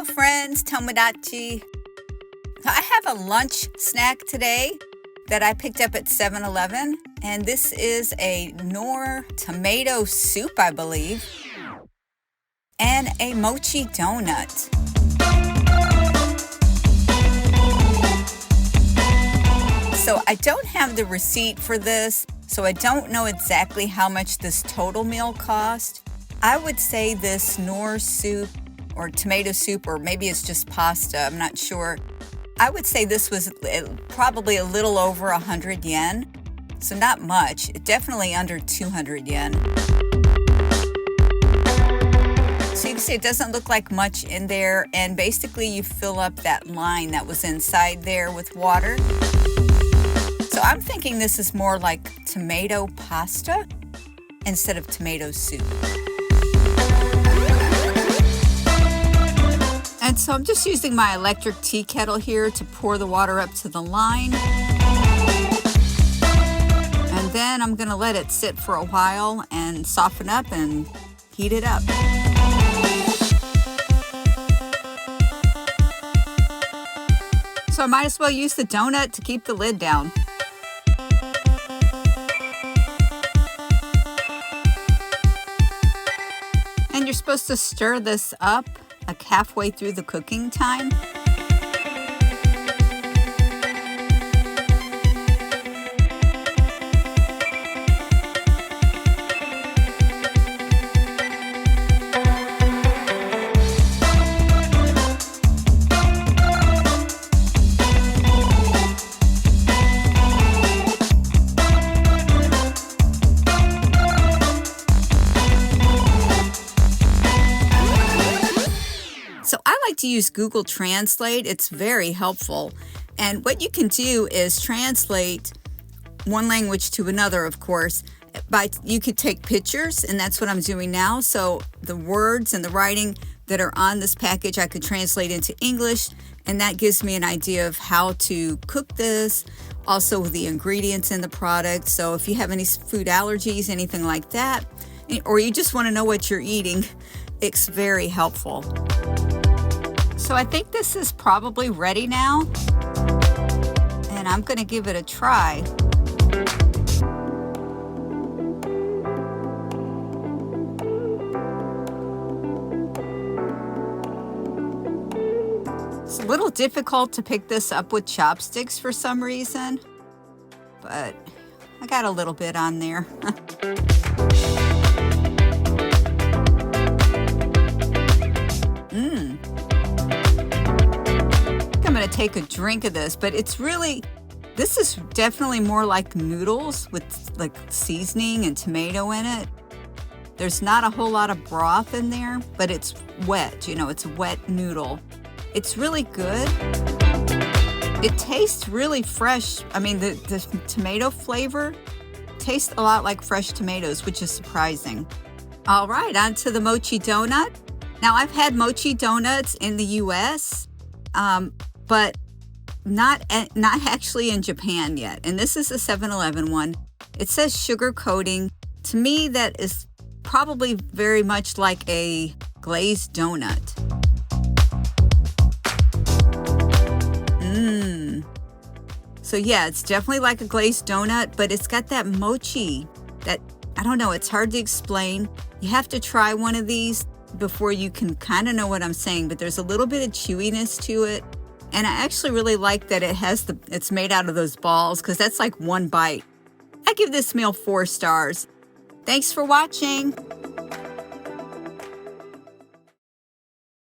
Hello friends, Tomodachi. So I have a lunch snack today that I picked up at 7-Eleven, and this is a Knorr tomato soup, I believe, and a mochi donut. So I don't have the receipt for this, so I don't know exactly how much this total meal cost. I would say this Knorr soup or tomato soup, or maybe it's just pasta, I'm not sure. I would say this was probably a little over 100 yen, so not much, definitely under 200 yen. So you can see it doesn't look like much in there, and basically you fill up that line that was inside there with water. So I'm thinking this is more like tomato pasta instead of tomato soup. And so I'm just using my electric tea kettle here to pour the water up to the line. And then I'm going to let it sit for a while and soften up and heat it up. So I might as well use the donut to keep the lid down. And you're supposed to stir this up like halfway through the cooking time. So I like to use Google Translate. It's very helpful. And what you can do is translate one language to another, of course. You could take pictures, and that's what I'm doing now. So the words and the writing that are on this package, I could translate into English, and that gives me an idea of how to cook this, also the ingredients in the product. So if you have any food allergies, anything like that, or you just want to know what you're eating, it's very helpful. So I think this is probably ready now, and I'm going to give it a try. It's a little difficult to pick this up with chopsticks for some reason, but I got a little bit on there. I'm going to take a drink of this, but this is definitely more like noodles with like seasoning and tomato in it. There's not a whole lot of broth in there, but it's wet, it's a wet noodle. It's really good. It tastes really fresh. I mean, the tomato flavor tastes a lot like fresh tomatoes, which is surprising. All right, on to the mochi donut. Now, I've had mochi donuts in the US, but not actually in Japan yet. And this is a 7-Eleven one. It says sugar coating. To me, that is probably very much like a glazed donut. So yeah, it's definitely like a glazed donut, but it's got that mochi that, I don't know, it's hard to explain. You have to try one of these before you can kind of know what I'm saying, but there's a little bit of chewiness to it. And I actually really like that it's made out of those balls, because that's like one bite. I give this meal 4 stars. Thanks for watching.